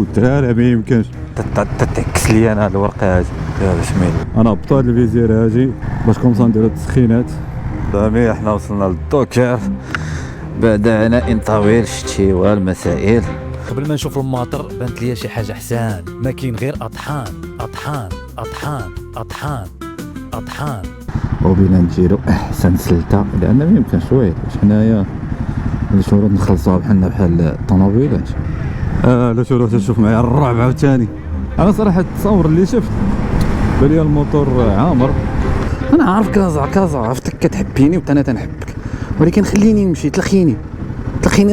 الدراري ما يمكنش تتعكس لي انا هاد الورقه هادي يا سميت. انا بطال الفيزير هادي باش كومسا نديرو التسخينات. سامي حنا وصلنا للدوكر بعد عناء طويل شتي والمسائل. قبل ما نشوف الماطر بانت ليا شي حاجه حسان، ما كاين غير اطحان اطحان اطحان اطحان اطحان. وبينا نديرو احسن سلته لان ما يمكنش واحد حنايا الشروط نخلصوها بحالنا بحال الطوموبيلات. لا شروط تشوف معايا الرعب عاوتاني. انا صراحه التصاور اللي شفت بالي الموتور عامر. انا عارف كازا عرفتك كتحبيني وأنا تنحبك، ولكن خليني نمشي. تلخيني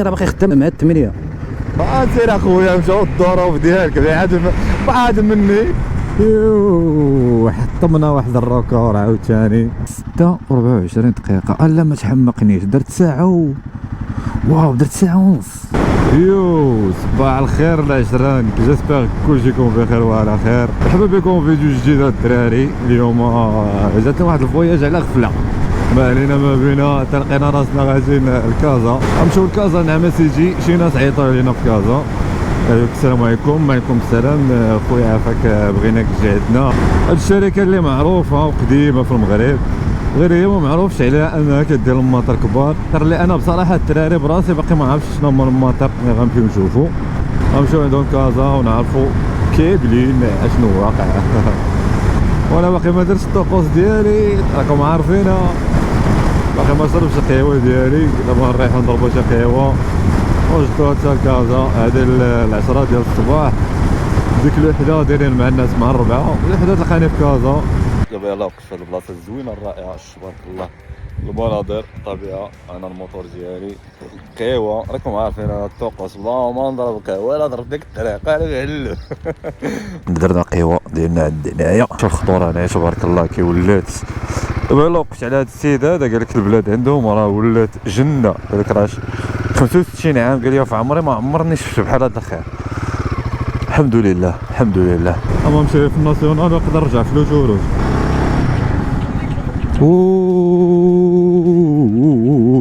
راه باقي خدام مع الثمانية. سير اخويا مشاو الظروف ديالك بعاد مني. حطمنا واحد الركور عاوتاني 6:24 دقيقة. لا ما تحمقنيش، درت ساعة واو درت ساعة ونص. صباح الخير العشران، جيسبر كلشي يكون بخير وعلى خير. مرحبا بكم في فيديو جديد الدراري. اليوم جاتنا واحد الفواياج على غفلة، ما علينا ما بينا تلقينا راسنا غاديين لكازا. غنمشيو لكازا نعم سيدي. شي ناس عيطوا علينا في كازا. السلام عليكم. معكم السلام خويا عافاك بغيناك تجي عندنا. هاد الشركه اللي معروفه وقديمه في المغرب، غير هي ما معروفش عليها انها كدير الماطر كبار. غير اللي انا بصراحه الدراري براسي باقي ما عرفتش شنو هما الماطر اللي غنمشيو نشوفو. غنمشيو عندهم كازا ونعرفوا كاملين اشنو واقع. وانا باقي ما درتش الطقوس ديالي، راكم عارفينها. باقي ما شربتش القهوه ديالي، دابا نريحو نضربو شي قهوه وجدو حتى لكازا. هادي 10 ديال الصباح. ديك الوحده دايرين مع الناس مع 4. الوحده تلقاني في كازا. دابا يلاه وقفت في هاد البلاصه الزوينه الرائعه تبارك الله. المناظر الطبيعه. انا الموتور ديالي قهوه، راكم عارفين انا الطقوس بلا ما نضرب قهوه لا ضرب ديك الطريقه لا غلو. درنا قهوه ديالنا عند هنايا. شوف الخضور هنايا تبارك الله كي ولات. دابا الا وقفت على هاد السيد هذا قال لك البلاد عندهم راه ولات جنه. قال لك راه 65 عام قال لي في عمري ما عمرني شفت بحال هذا الخير. الحمد لله الحمد لله. اما مشى في الناسيونال نقدر نرجع في لوتوروج.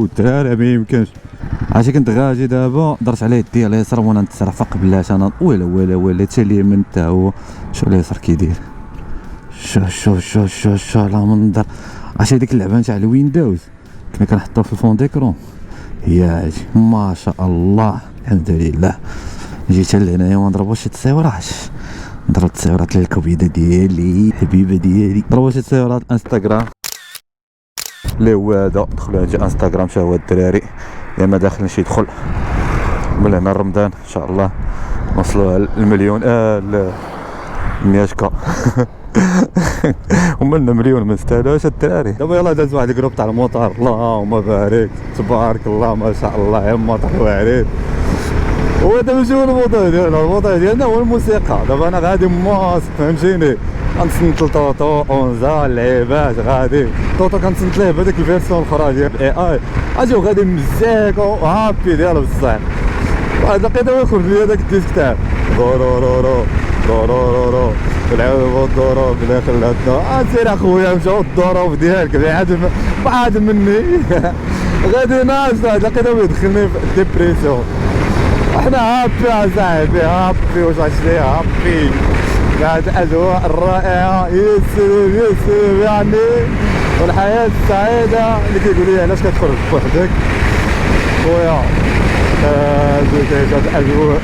الدراري ما يمكنش. عرفتي كنت غادي دابا درت عليه يدي على اليسار وانا نترافق بلاتي انا ولا حتى لي من حتى هو. شو اليسار كيدير. شو لا منظر. عرفتي ديك اللعبه نتاع الويندوز كنا كنحطوها في الفون ديكرون. يا ما شاء الله الحمد لله. جيت لهنايا ما نضربوش شي تصاورات. نضرب تصاورات للكبيده ديالي حبيبه ديالي. نضربوا شي تصاورات انستغرام اللي هو هذا. دخلوا عندي انستغرام شا هو الدراري يا ما داخل شي يدخل من هنا رمضان ان شاء الله نوصلوا المليون. المياشكا. ومنا مليون ما نستاهلوش الدراري. دابا يلاه داز واحد الجروب تاع الموطار. اللهم بارك تبارك الله ما شاء الله يا موطر واعرين. هو دابا شنو الموضوع ديالنا؟ الموضوع ديالنا هو الموسيقى. دابا انا غادي ماسك فهمتيني. غنتصنت لطوطو اونزا اللعيبات غادي طوطو كنتصنت ليه بهذيك الفيرسيون الاخرى ديال الاي اجي وغادي مزيكا هابي ديالو بصح. واحد لقيته يخرج لي هذاك الديسك تاع دورورورو دورورورو العوض الظروف اللي خلاتنا. سير اخويا مشاو الظروف ديالك بعاد مني. غادي ناقص لقيته يدخلني في ديبريسيون. احنا هابي صاحبي هابي واش غتشري هابي قاعد الاجواء الرائعه. يسلم يعني والحياه السعيده اللي كيقول لي علاش كتخرج بوحدك خويا. هاد الاجواء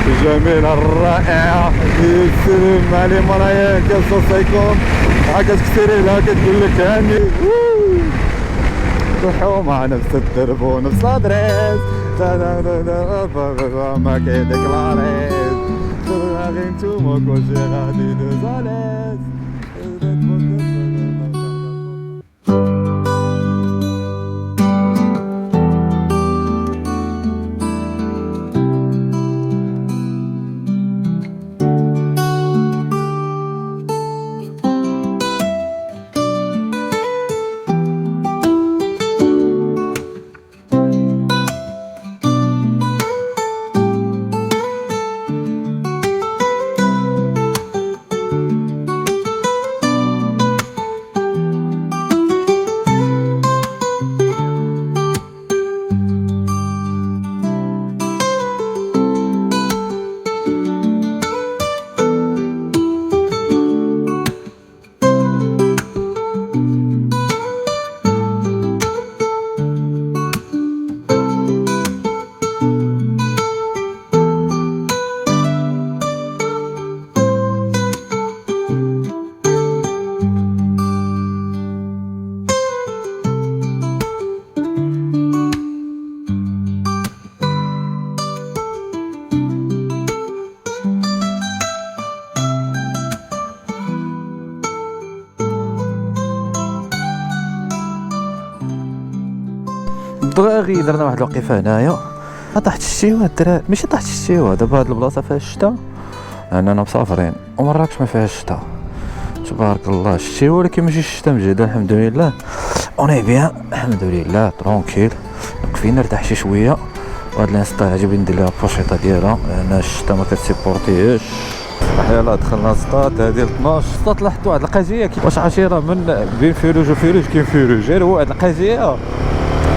الجميله الرائعه. يسلم علي مرايا كالصوصيكون هكا تكسري لها كتقول لك هاني روحوا مع نفس الدرب ونفس الادريس ما كيديكلاريز غير نتوما كلشي غادي دوزاليز. دغاغي درنا واحد الوقيفه هنايا تحت الشتيوه الدراري، ماشي تحت الشتيوه، دابا هاد البلاصه فيها الشتا اننا مسافرين ومراكش ما فيهاش الشتا تبارك الله. الشتيوه ولكن ماشي الشتا مجهده الحمد لله، اوني بيان الحمد لله ترونكيل. نقفين نرتاح شي شويه، وهاد الانستا عجبني ندير لها بوشيطه ديالها لان الشتا ما كتسيبورتيهش. يلا دخلنا سطات هادي 12 سطات لاحظت واحد القضيه واش عشيره من بين فيروج وفيروج كاين فيروج غير هو واحد القضيه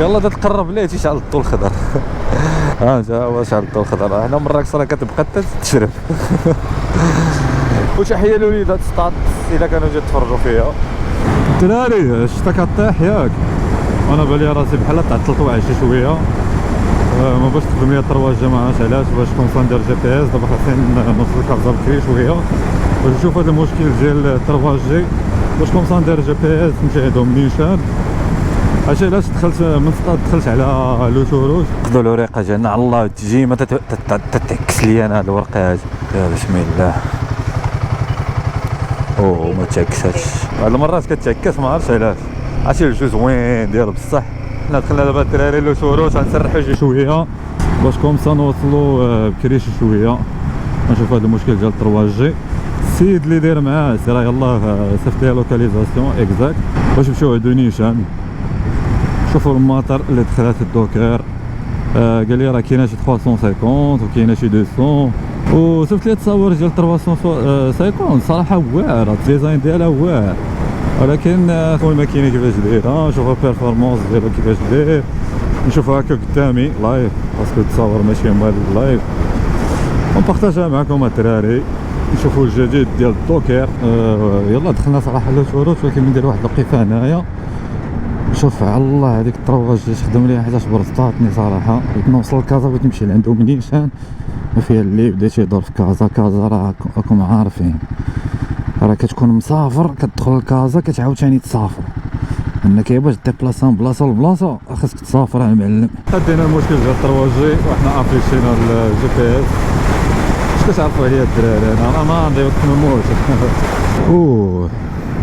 يلا دا تقرب ليه تيشعل الضو الخضر ها جا هو شعل الضو الخضر. هنا مراكش راه كتبقى تشرب وتحيه لوليدات سطات الا كانوا جاو تفرجوا فيها. الدراري الشتا كطيح ياك، وانا بالي راسي بحال تعطلت واحد شي شويه ما باش تخدم ليا الطرواجه ما عرفتش علاش باش كون ندير جي بي اس. دابا خاصني نوصل الكازا بكري شويه باش نشوف هذا المشكل ديال الطرواجي باش كون ندير جي بي اس نمشي عندهم نيشان. عرفتي علاش دخلت من سطات دخلت على لوتوروج خذوا الورقه جانا على الله تجي ما تتعكس لي انا هاد الورقه هادي. يا بسم الله او ما تعكساتش بعض المرات كتعكس ما عرفتش علاش. عرفتي الجو زوين ديال بصح. حنا دخلنا دابا الدراري لوتوروج غنسرحوا شويه باش كومسا نوصلوا بكري شي شويه نشوف هذا المشكل ديال الطرواجي. السيد اللي داير معاه سي راه يلاه صيفط ليا لوكاليزاسيون اكزاكت باش نمشيو عندو نيشان. شوفوا الماطر اللي دخلات الدوكر قال لي راه كاينه شي 350 وكاينه شي 200 وصيفط لي تصاور ديال 350 صراحه واعره الديزاين ديالها واعر، ولكن خويا الماكينه كيفاش دايره نشوفوا البيرفورمانس ديالها كيفاش داير نشوفها هكا قدامي لايف باسكو التصاور ماشي مال لايف ونبارطاجيها معكم الدراري. نشوفوا الجديد ديال الدوكر. يلا دخلنا صراحه لوتوروج ولكن ندير واحد الوقيفه هنايا شوف على الله هذيك الطروج اللي تخدم ليها حاجه برصطاتني صراحه. بغيت نوصل لكازا بغيت نمشي لعندهم نيشان ما فيها اللي بدا تيدور في كازا. كازا راه راكم عارفين راه كتكون مسافر كتدخل لكازا كتعاود ثاني تسافر انك باش ديبلاصا من بلاصه لبلاصه خاصك تسافر المعلم. خدينا المشكل ديال الطرواجي وحنا افيشينا الجي بي اس. اش كتعرفوا عليا الدراري انا ما عندي وقت نموت اوه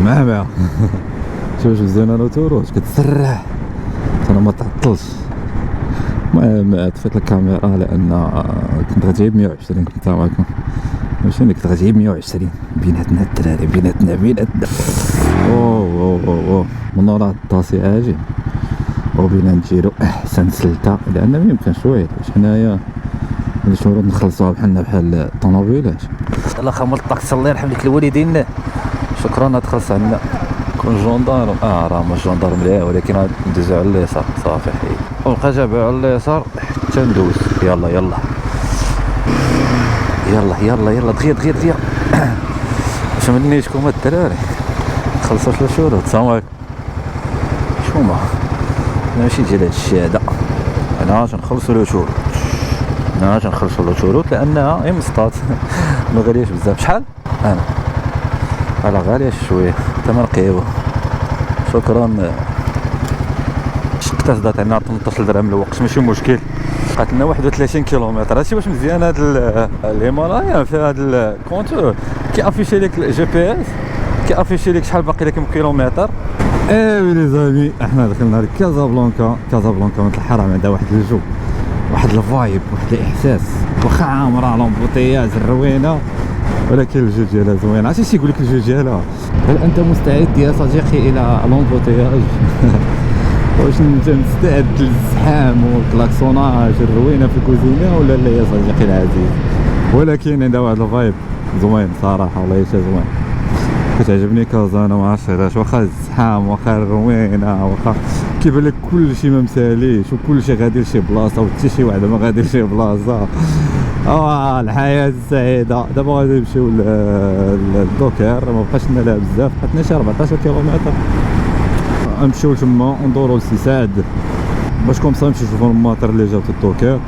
مع شوف زينه لوتوروج كتسرح انا ما تعطلش. المهم طفيت الكاميرا لان كنت غتجيب 120 كنت معكم ماشي انا كنت غتجيب 120 بيناتنا الدراري بيناتنا اوه من ورا الطاسي اجي وبينا نديرو احسن سلطه لان ما يمكنش واحد واش حنايا الشهور نخلصوها بحالنا بحال الطوموبيلات. الله خمر الطاكسي الله يرحم لك الوالدين شكرا تخلص عنا كون جوندارم راه ما جوندارم لا ولكن ندوزو على اليسار صافي حي ونبقى جابها على اليسار حتى ندوز. يلا دغيا باش ما نيتكم الدراري خلصوا الشهور السلام عليكم. شوما ماشي ديال هاد الشيء هذا انا تنخلصوا لوتوروج لانها هي مسطات ما غالياش بزاف. شحال انا غاليه شويه ثمن قيوه شكرا. شقت زادت عندنا 18 درهم الوقت ماشي مشكل. بقات لنا 31 كيلومتر. هادشي باش مزيان هاد الهيمالايا في هاد الكونتور كيافيشي لك الجي بي اس كيافيشي لك شحال باقي لك من كيلومتر. ايوا لي زامي احنا دخلنا لكازابلانكا. كازابلانكا مثل الحرام عندها واحد الجو واحد الفايب واحد الاحساس واخا عامره لومبوتياج الروينه ولكن الجو ديالها زوين. عرفتي شي يقول لك الجو ديالها هل انت مستعد يا صديقي الى لومبوتياج واش انت مستعد للزحام والكلاكسوناج الروينه في الكوزينه ولا لا يا صديقي العزيز. ولكن عندها واحد الفايب زوين صراحه والله حتى زوين كتعجبني كازا. انا ما عرفتش علاش واخا الزحام واخا الروينه واخا كيبان لك كلشي ما مساليش وكلشي غادي لشي بلاصه وحتى شي واحد ما غادي لشي بلاصه. الحياه السعيده. دابا غادي نمشيو للدوكر ما بقاش لنا لها بزاف بقاتنا شي 14 كيلومتر نمشيو تما وندورو لسي سعد باش كومسا نمشيو نشوفو الماطر اللي جاو الدوكر.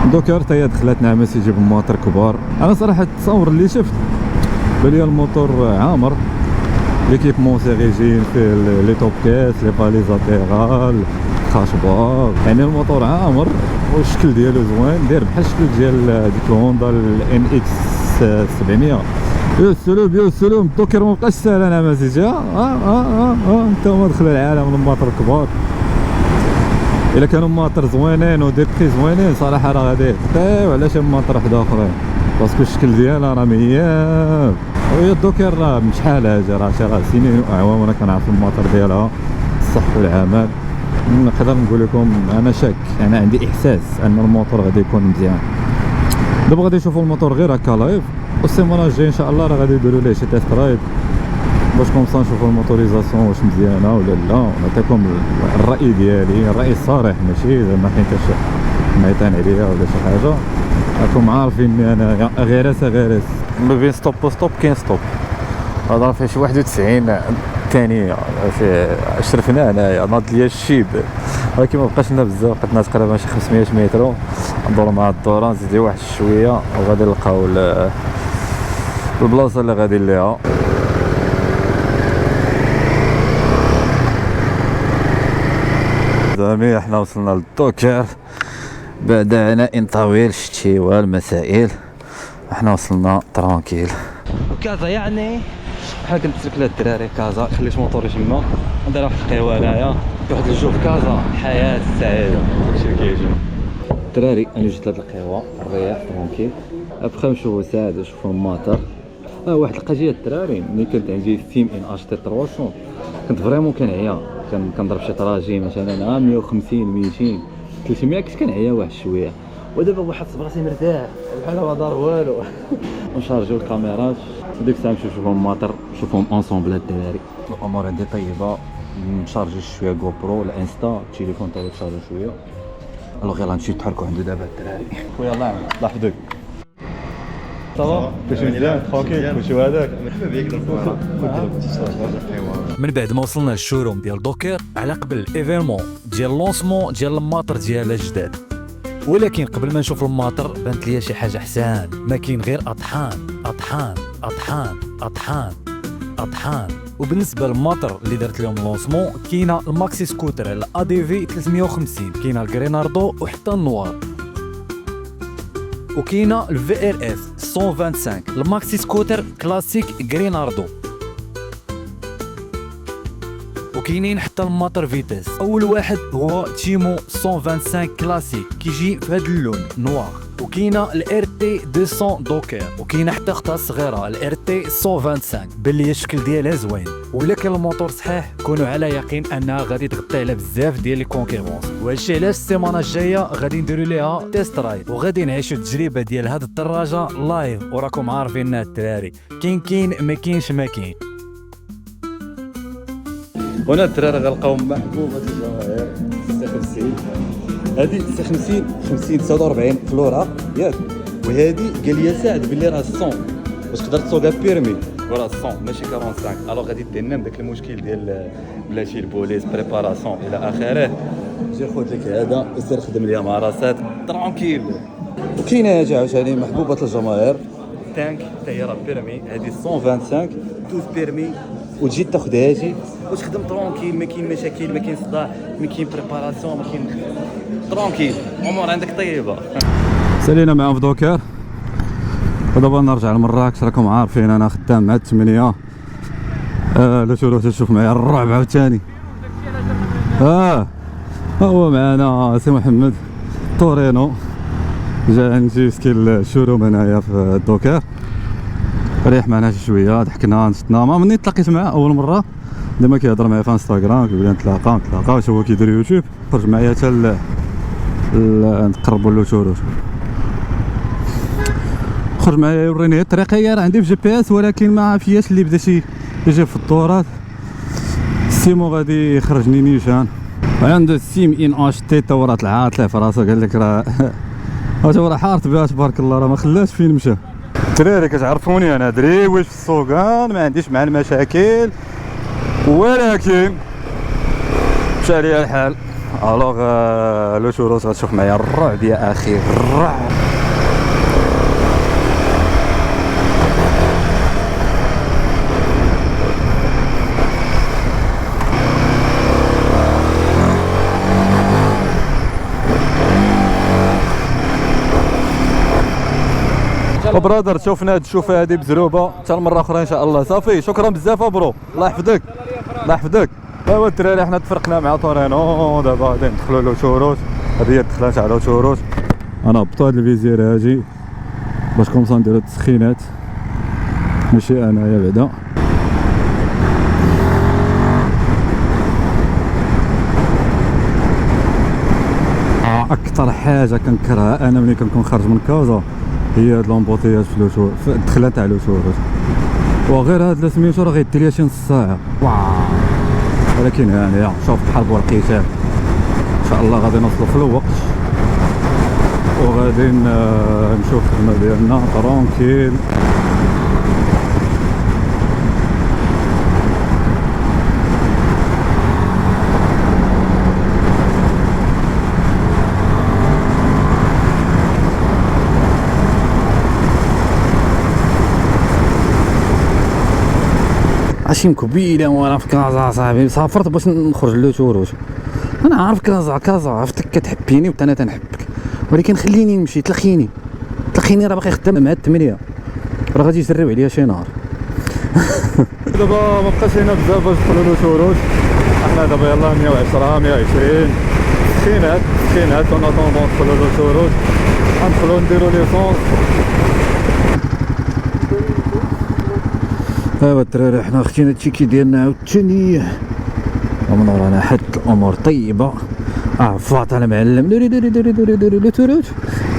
الدوكر حتى هي دخلات نعمه يجيب الماطر كبار. انا صراحه التصاور اللي شفت بالي الموتور عامر ليكيبمون سيريجين فيه لي توب كيس لي باليزاتيرال خاشبار يعني الموتور عامر والشكل ديالو زوين داير بحال الشكل ديال ديك الهوندا الان اكس 700. يا سلام الدوكر ما بقاش ساهل انا مزيجه انت هما دخل العالم الماطر الكبار الا كانوا ماطر زوينين ودي بري زوينين صراحه راه غادي يطيو على شي ماطر واحد اخرين، باسكو الشكل ديالها راه مياب. وهي الدوكر راه من شحال هادي، راه سنين واعوام وانا كنعرف الماطر ديالها الصح والعمل. نقدر نقول لكم انا شاك، انا عندي احساس ان الموتور غادي يكون مزيان. دابا غادي نشوفوا الموتور غير هكا لايف، والسيمانه الجايه ان شاء الله راه غادي يديروا ليه شي تيست رايد باش كومسا نشوفوا الموتوريزاسيون واش مزيانه ولا لا، ونعطيكم الراي ديالي، الراي الصريح ماشي زعما حيت ميطان عليا ولا شي حاجه. راكم عارفين انايا غيرس ما بين ستوب وستوب كاين ستوب. هضر فيه شي 91 ثانيه شرفنا هنايا ناض ليا الشيب، ولكن ما بقاش لنا بزاف، بقيت لنا تقريبا شي 500 متر. ندور مع الدوره نزيد لي واحد شويه وغادي نلقاو البلاصه اللي غادي ليها. زعما احنا وصلنا للدوكر بعد عناء طويل، شتي والمسائل احنا وصلنا ترانكيل. وكازا يعني بحال كنتسلك لهاد الدراري كازا، خليت موطوري تما ندير واحد القهوه هنايا واحد الجو في كازا، حياه سعيده داكشي اللي كيعجبني. الدراري انا جيت لهاد القهوه الرياح ترانكيل، ابخي نشوفو سعد نشوفو الماطر. واحد القضيه الدراري، ملي كنت عندي ستيم ان اش تي 300 كنت فريمون كنعيا، كنضرب شي طراجي مثلا 150 200 300 كنت كنعيا واحد شويه. ودابا واحد براسي مرتاح بحال ما دار والو. ونشارجيو الكاميرات وديك الساعه نمشيو نشوفو الماطر، نشوفوهم اونصومبل هاد الدراري. الامور عندي طيبه، نشارجي شويه جو برو الانستا، التليفون تا هو تشارجي شويه. الوغ يلاه نمشيو نتحركوا عنده دابا الدراري. خويا الله يعاون الله يحفظك. صافا كلشي مزيان ترونكيل كلشي هذاك. مرحبا بك دكتور. من بعد ما وصلنا للشوروم ديال دوكر على قبل الايفينمون ديال لونسمون ديال الماطر ديالها جداد، ولكن قبل ما نشوف الماطر بانت ليا شي حاجه حسان. ما كاين غير اطحان. وبالنسبه للماطر اللي درت لهم لونسمون كاينه الماكسي سكوتر الا دي في 350، كاينه الجريناردو وحتى النوار، وكاينه الفي ار اس 125 الماكسي سكوتر كلاسيك جريناردو، وكاينين حتى الماطر فيتيس. اول واحد هو تيمو 125 كلاسيك كيجي في هذا اللون نوار، وكاينه الار تي 200 دوكر، وكاينه حتى اختها الصغيره الار تي 125 باللي الشكل ديالها زوين. ولا كان الموتور صحيح كونوا على يقين انها غادي تغطي على بزاف ديال لي كونكيرونس. وهادشي علاش السيمانه الجايه غادي نديروا ليها تيست رايد، وغادي نعيشوا التجربه ديال هاد الدراجه لايف. وراكم عارفين الدراري كاين ما كاينش ما كاين. هنا الدراري غنلقاو محبوبه الجماهير 56. هذه 50 49 فلورا ياك، وهذه قال لي سعد باللي راه 100 باش تقدر تسوقها بيرمي، وراه 100 ماشي 45. الوغ غادي دير لنا بداك المشكل ديال بلاتي البوليس بريباراسيون الى اخره. جي خذ لك هذا وسير خدم ليها مع راسات ترونكيل. وكاينه هذه عاوتاني محبوبه الجماهير تانك حتى هي راه بيرمي، هذه 125 12 بيرمي، وتجي تاخذ هاجي وتخدم ترونكيل، ما كاين مشاكل، ما كاين صداع، ما كاين بريباراسيون، ما كاين ترونكيل، امور عندك طيبه. سالينا معاهم في دوكر ودابا نرجع لمراكش. راكم عارفين انا خدام مع 8. لا تشوف معايا الرعب عاوتاني. هو معنا سي محمد تورينو جا عندي سكيل الشوروم هنايا في دوكر، ريح معنا شي شويه، ضحكنا نشطنا. ما مني تلاقيت معاه اول مره ديما كيهضر معايا في انستغرام، كيقول لي نتلاقاو واش هو كيدير يوتيوب. خرج معايا حتى نقربوا له شوروش، خرج معايا يوريني الطريقه. هي راه عندي في جي بي اس ولكن ما عرفياش اللي بدا شي يجي في الدورات. سيمو غادي يخرجني نيشان، عنده السيم ان اش تي تورات العاطله في راسه، قال لك راه هو راه حارت بها تبارك الله، راه ما خلاش فين مشى. الدراري كتعرفوني انا دريوش في السوقان، ما عنديش مع المشاكل، ولكن مشى عليا الحال. الوغ لو شوروس غتشوف معايا الرعب يا اخي، الرعب. برادر شوفنا هاد الشوفه هادي بزروبه، حتى المره اخرى ان شاء الله. صافي شكرا بزاف برو، الله يحفظك الله يحفظك. ايوا الدراري حنا تفرقنا مع طورينو دابا غادي ندخلوا لوتوروت. هذه هي الدخلات على لوتوروت. انا هبطوا هاد الفيزير هاجي باش كومسا نديرو التسخينات ماشي انايا بعدا. اكثر حاجه كنكرهها انا ملي كنكون خارج من كازا هي هاد لومبوتياج في لوتور في الدخله تاع لوتوروت. وغير هاد سميتو راه غيدير ليا شي نص ساعه واو. ولكن هانيه شوف الحرب والقتال ان شاء الله غادي نوصلوا في الوقت وغادي نشوف الخدمه ديالنا ترونكيل. عشي مكبيله وانا في كازا صاحبي. سافرت باش نخرج لوتوروت. انا عارف كازا عرفتك كتحبيني وانت انا تنحبك، ولكن خليني نمشي. تلخيني راه باقي خدام مع 8 راه غادي يسريو عليا شي نهار. دابا ما بقاش لينا بزاف باش ندخلو لوتوروت. احنا دابا يلاه 110 120 سخينات اون اتوندون ندخلو لوتوروت. غندخلو نديرو ليسونس. ايوا الدراري حنا خدينا التيكي ديالنا عاوتاني ومن ورانا حد الامور طيبه. فاط انا معلم دوري لوتوروت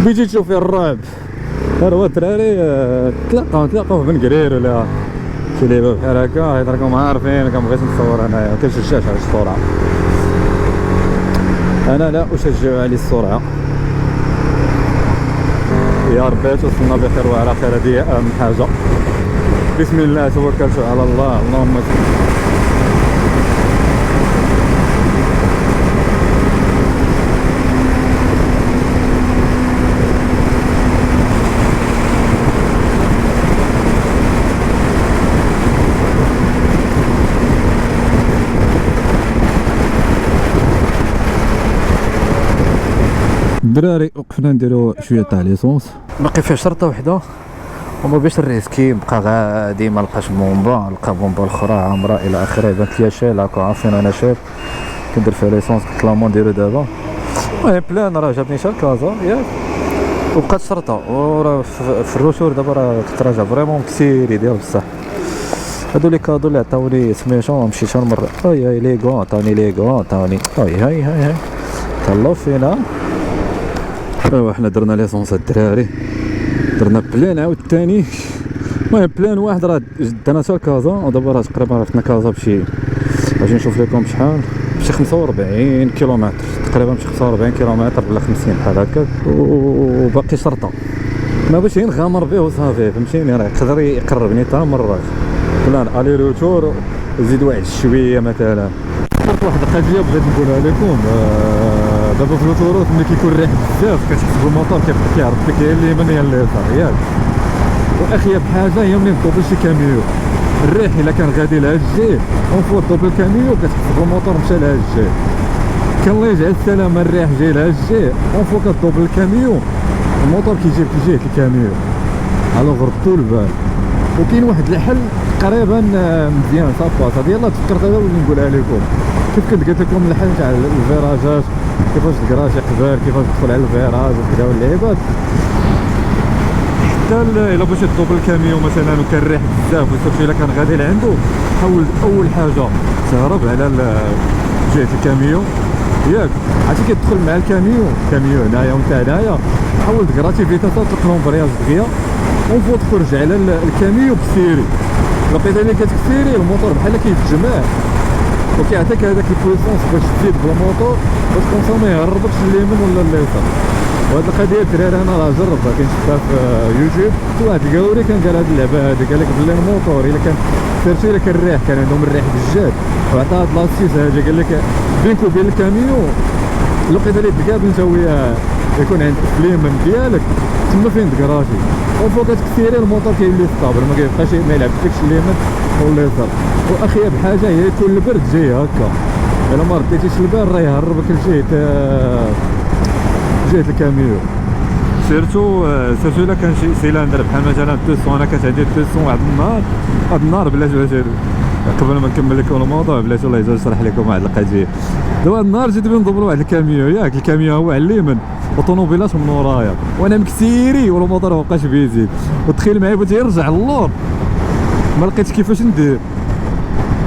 بيجي تشوف فيه الرعب. ها هو الدراري تلاقاو في بن قرير ولا شي لعبه بحال هكا. هيد راكم عارفين كنبغيش نصور انايا مكنشجعش على السرعه. انا لا اشجع على السرعه. يا ربي توصلنا بخير وعلى خير، هذه اهم حاجه. بسم الله توكلت على الله. اللهم الدراري وقفنا نديرو شويه تاع ليسونس. باقي فيه شرطه وحده وما باش الريسكي نبقى غادي ما لقاش بومبا، نلقى بومبا اخرى عامره الى اخره. بانت ليا شال هاكا عارفين انا شاب كندير فيها ليسونس قلت لا نديرو دابا. المهم بلان راه جابني حتى لكازا ياك وبقات شرطه. وراه في الروتور دابا راه التراجع فريمون كثير يدير بصح. هادو لي كادو اللي عطاوني سميتو مشيت شحال مره. هاي ليغو عطاوني ليغو عطاوني هاي تهلاو فينا. ايوا حنا درنا ليسونس الدراري، درنا بلان عاوتاني. المهم بلان واحد راه دانا حتى لكازا ودابا راه تقريبا عرفنا كازا بشي باش نشوف لكم شحال بشي 45 كيلومتر تقريبا، بشي 45 كيلومتر ولا 50 بحال هكاك. وباقي شرطه ما باش نغامر به وصافي فهمتيني. راه يقدر يقربني حتى مرات بلان الي روتور زيد واحد شويه مثلا. درت واحد القضيه بغيت نقولها لكم. دابا في لوتوروت ملي كيكون الريح بزاف كتحس بالموطور كيبقى كيعرض لك يا اليمين يا اليسار ياك. واخيب حاجه هي ملي تدوبل شي كاميو الريح الا كان غادي لهاد الجهه اون فوا دوبل كاميو كتحس بالموطور مشى لهاد الجهه. كان الله يجعل السلامه الريح جاي لهاد الجهه اون فوا كدوبل الكاميو الموطور كيجي في جهه الكاميو. الوغ ردوا البال. وكاين واحد الحل تقريبا مزيان صافا. هذه يلاه تفكرت هذا اللي نقولها لكم. كيف كنت قلت لكم الحل تاع الفيراجات كيفاش تقرا شي قبال كيفاش تدخل على الفيراج وكذا واللعيبات. حتى الا بغيتي تدوب الكاميو مثلا وكان الريح بزاف وسيرتو الا كان غادي لعندو حاول اول حاجه تهرب على جهه الكاميو ياك. عرفتي كتدخل مع الكاميو هنايا وانت هنايا حاول تقراتي فيتاسات الكلومبرياج دغيا اون فوا تخرج على الكاميو بسيري. لقيت اللي كتكسيري الموتور بحال كيتجمع وكيعطيك هذاك البويسونس باش تزيد بالموتور باش كونسا ما يهربكش اليمين ولا اليسار. وهاد القضيه الدراري انا راه جربتها كنت شفتها في يوتيوب. واحد الكاوري كان قال هاد اللعبه هادي قال لك بلي الموتور الا كان سيرتو الا كان الريح كان عندهم الريح بالجاد وعطا هاد لاسيس هادي قال لك بينك وبين الكاميو لقيت اللي تقابل انت وياه يكون عند اليمين ديالك تما فين تكراشي اون فوا كتكسيري الموتور كيولي ستابل ما كيبقاش ما يلعبكش اليمين ولا اليسار. واخيب حاجه هي يكون البرد جاي هكا الا ما رديتيش البال راه يهربك جهه الكاميو. سيرتو الا كان شي سيلاندر بحال مثلا 200 انا كانت عندي 200 واحد النهار هاد النهار بلاش قبل ما نكمل لكم الموضوع بلاتي والله جا نشرح لكم واحد القضيه. دابا النهار جيت نضرب واحد الكاميون ياك، الكاميون هو على اليمين وطوموبيلات من ورايا وانا مكسيري والموطور مابقاش بيزيد، وتخيل معايا بغيت نرجع اللور ما لقيتش كيفاش ندير،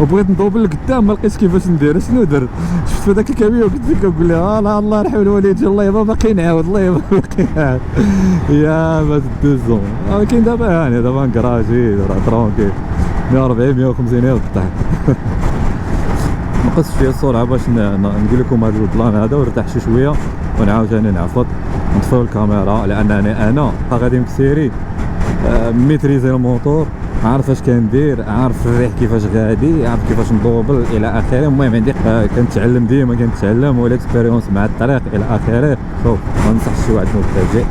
وبغيت ندوبل لقدام ما لقيتش كيفاش ندير. شنو درت؟ شفت في داك الكاميون قلت لك كنقول لها لا الله يرحم الوالدين الله ما باقي نعاود الله ما باقي نعاود يا ما تدوزو. ولكن دابا يعني دابا نكراجي ترونكيل 140 150 يوم طاح. نقصت فيها السرعه باش نقول لكم هذا البلان هذا ونرتاح شي شويه ونعاود ثاني نعفط نطفيو الكاميرا، لانني انا غادي مسيري ميتريزي الموتور، عارف اش كندير، عارف الريح كيفاش غادي، عارف كيفاش ندوبل الى اخره. المهم عندي كنتعلم ديما كنتعلم والاكسبيريونس مع الطريق الى اخره. شوف ما ننصحش شي واحد مبتدئ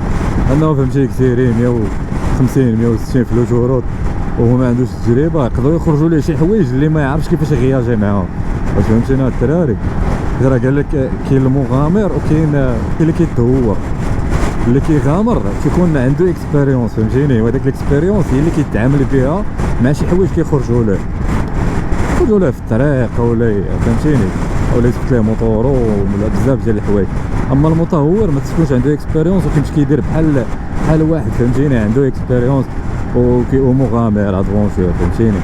انه فهمتي كثيرين 150 160 في لوتوروت وهو ما عندوش تجربه، يقدروا يخرجوا ليه شي حوايج اللي ما يعرفش كيفاش يغياجي معاهم. واش فهمتينا الدراري؟ راه قال لك كاين المغامر وكاين اللي كيتهور. اللي كيغامر تيكون عنده اكسبيريونس فهمتيني، وهذاك الاكسبيريونس هي اللي كيتعامل بها مع شي حوايج كيخرجوا له في الطريق ولا فهمتيني، ولا يثبت ليه موطورو ولا بزاف ديال الحوايج. اما المتهور ما تكونش عنده اكسبيريونس وكيمشي كيدير بحال واحد فهمتيني عنده اكسبيريونس ومغامر ادفونتور فهمتيني.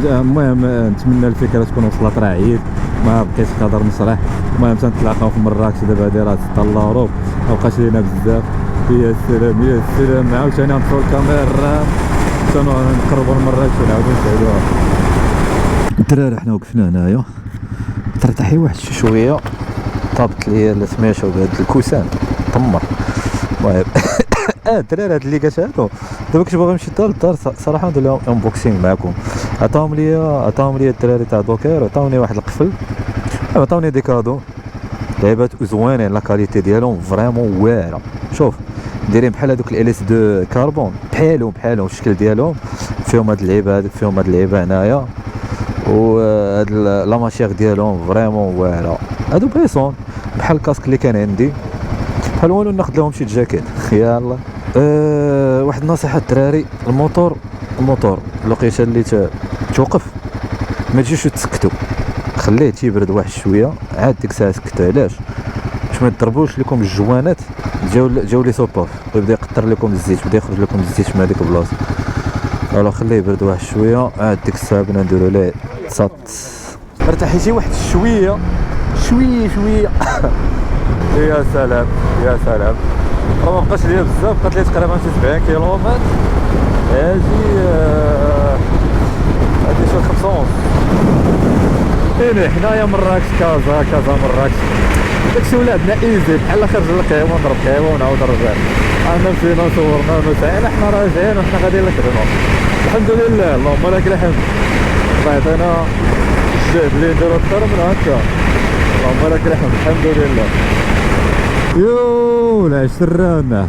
المهم نتمنى الفكره تكون وصلت، راه عييت ما بقيتش قادر نشرح. المهم تنتلاقاو في مراكش دابا هادي راه 6 الله ما بقاش لينا بزاف. يا سلام يا سلام، عاوتاني نطفيو الكاميرا نقربوا لمراكش ونعاودو نشعلوها. الدراري حنا وقفنا هنايا ترتاحي واحد شي شويه، طابت لي السميشه وهاد الكوسان طمر. المهم الدراري هاد اللي هادو دابا كنت باغي نمشي للدار صراحه ندير لهم انبوكسينغ معكم. عطاهم لي الدراري تاع دوكر، عطاوني واحد القفل، عطاوني دي كادو لعيبات زوينين، لا كاليتي ديالهم فريمون واعره. شوف دايرين بحال هذوك ال اس 2 كربون بحالهم الشكل ديالهم، فيهم هاد اللعيبه هنايا، وهاد لا ماشيغ ديالهم فريمون واعره. هادو بيسون بحال الكاسك اللي كان عندي، بحال والو ناخذ لهم شي جاكيت. يلاه واحد النصيحه الدراري، الموتور لقيت اللي توقف ما تجيش تسكتو، خليه تيبرد واحد شويه عاد ديك الساعه سكتو. علاش؟ باش ما يضربوش لكم الجوانات جاو لي سوباف ويبدا يقطر لكم الزيت، بدا يخرج لكم الزيت من هذيك البلاصه. والله خليه يبرد واحد شويه عاد ديك الساعه بنا نديرو ليه تصط. ارتحيتي واحد شويه يا سلام راه ما بقاش ليا بزاف، بقات لي تقريبا شي 70 كيلومتر. هادي شي 5 ونص. حنايا مراكش كازا مراكش داكشي ولادنا ايزي بحال خرج للقهوه نضرب قهوه ونعاود نرجع. انا مشينا صورنا مسائل حنا راجعين وحنا غاديين للخدمه الحمد لله اللهم لك الحمد. الله يعطينا الجهد اللي نديرو اكثر من هكا، اللهم لك الحمد الحمد لله. يو لا شرانا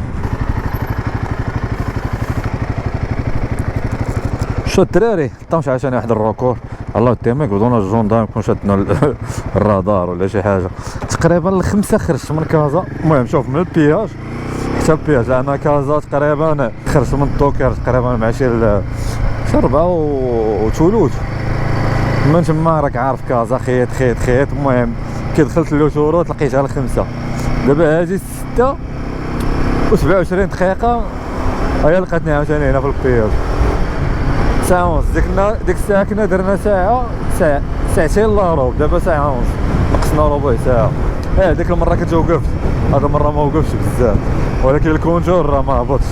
شو الدراري طامش عشان واحد الروكور الله قدامك بدون الجوندام يكون شدنا الرادار ولا شي حاجه. تقريبا ل5 خرجت من كازا. المهم شوف من البياج حتى البياج، لان كازا تقريبا خرجت من الدوكر تقريبا مع شي 4 وثلث. من تما راك عارف كازا خيط. المهم كي دخلت اللوتوروت لقيتها ل5. دابا هادي 6 و27 دقيقه هيا لقاتني عاوتاني هنا في البياج. ساعة ونص. ديك الساعة كنا درنا ساعتين الا ربع، دابا ساعة ونص نقصنا ربع ساعة. ديك المرة كنت وقفت، هاد المرة ما وقفش بزاف، ولكن الكونتور راه ما هبطش.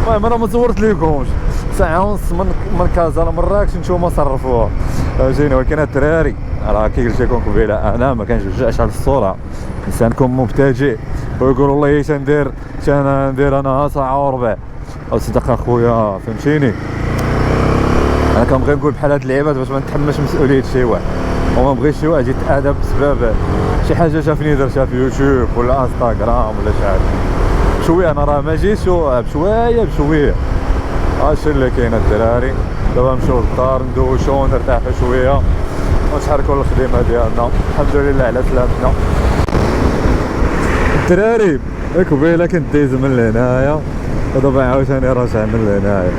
المهم انا ما صورت ليكمش ساعة ونص من كازا لمراكش نتوما صرفوها فهمتيني. ولكن الدراري راه كي قلت لكم قبيله انا ما كنشجعش على السرعة، انسان كون مبتدئ ويقول والله تندير انا ساعة وربع او صدق اخويا فهمتيني. انا كنبغي نقول بحال هاد اللعيبات باش ما نتحملش مسؤوليه شي واحد، وما بغيتش شي واحد يتأذى بسبب شي حاجه شافني درتها في يوتيوب ولا انستغرام ولا شي حاجه. شويه انا راه ما جيتش بشويه هادشي اللي كاين الدراري. دابا نمشيو للدار ندوشو ونرتاحو شويه ونتحركو للخدمه ديالنا. الحمد لله على سلامتنا الدراري. قبيله كنت دايز من لهنايا ودابا عاوتاني راجع من لهنايا.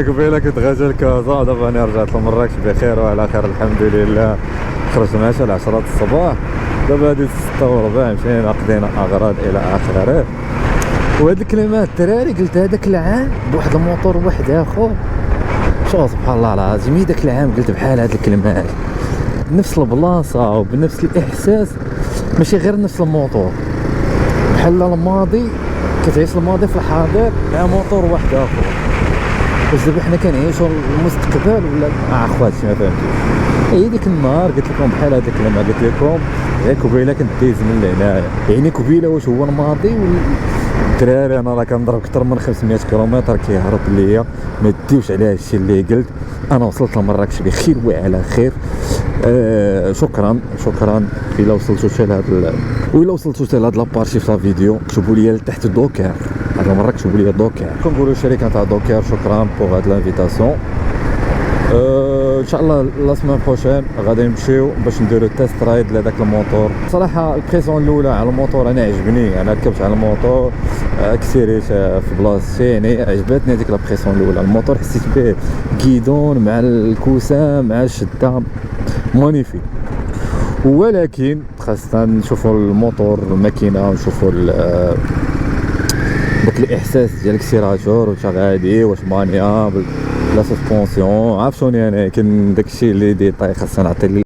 قبيله كنت غاجي لكازا، دابا انا رجعت لمراكش بخير وعلى خير الحمد لله. خرجت مع شي 10 الصباح، دابا هادي 6:15 مشينا قضينا اغراض الى اخره. وهاد الكلمات الدراري قلت هذاك العام بواحد الموتور واحد اخر، شو سبحان الله العظيم داك العام قلت بحال هاد الكلمات بنفس البلاصه وبنفس الاحساس، ماشي غير نفس الموتور، بحال الماضي كتعيش الماضي في الحاضر مع موتور واحد اخر. واش دابا حنا كنعيشوا المستقبل ولا اخواتي ما فهمتوش. هي ديك النهار قلت لكم بحال هذاك لما قلت لكم غير كبيله كنت دايز من لهنايا، يعني كبيله واش هو الماضي الدراري انا راه كنضرب اكثر من 500 كيلومتر كيهرب ليا، ما ديوش على هادشي اللي قلت. انا وصلت لمراكش بخير وعلى خير. شكرا الا وصلتوا حتى لهاد وإلا وصلتوا حتى لهاد لابارتي في الفيديو كتبوا لي لتحت دوكر، هاد المره كتبوا لي دوكر، كنقولوا الشركه تاع دوكر شكرا بوغ هاد لانفيتاسيون. ان شاء الله لا سيمين بروشين غادي نمشيو باش نديرو تيست رايد لهداك الموتور. صراحه البريسيون الاولى على الموتور انا عجبني، انا ركبت على الموتور كسيريت في بلاصتي، يعني عجبتني هذيك لا بريسيون الاولى. الموتور حسيت به كيدون مع الكوسان مع الشده مانيفيك، ولكن خاصنا نشوفوا الموتور الماكينه ونشوفوا داك الاحساس ديال الكسيراتور واش غادي واش مانيابل لا سسبونسيون. عرفتوني انا كاين داكشي اللي ديتاي خاصنا نعطي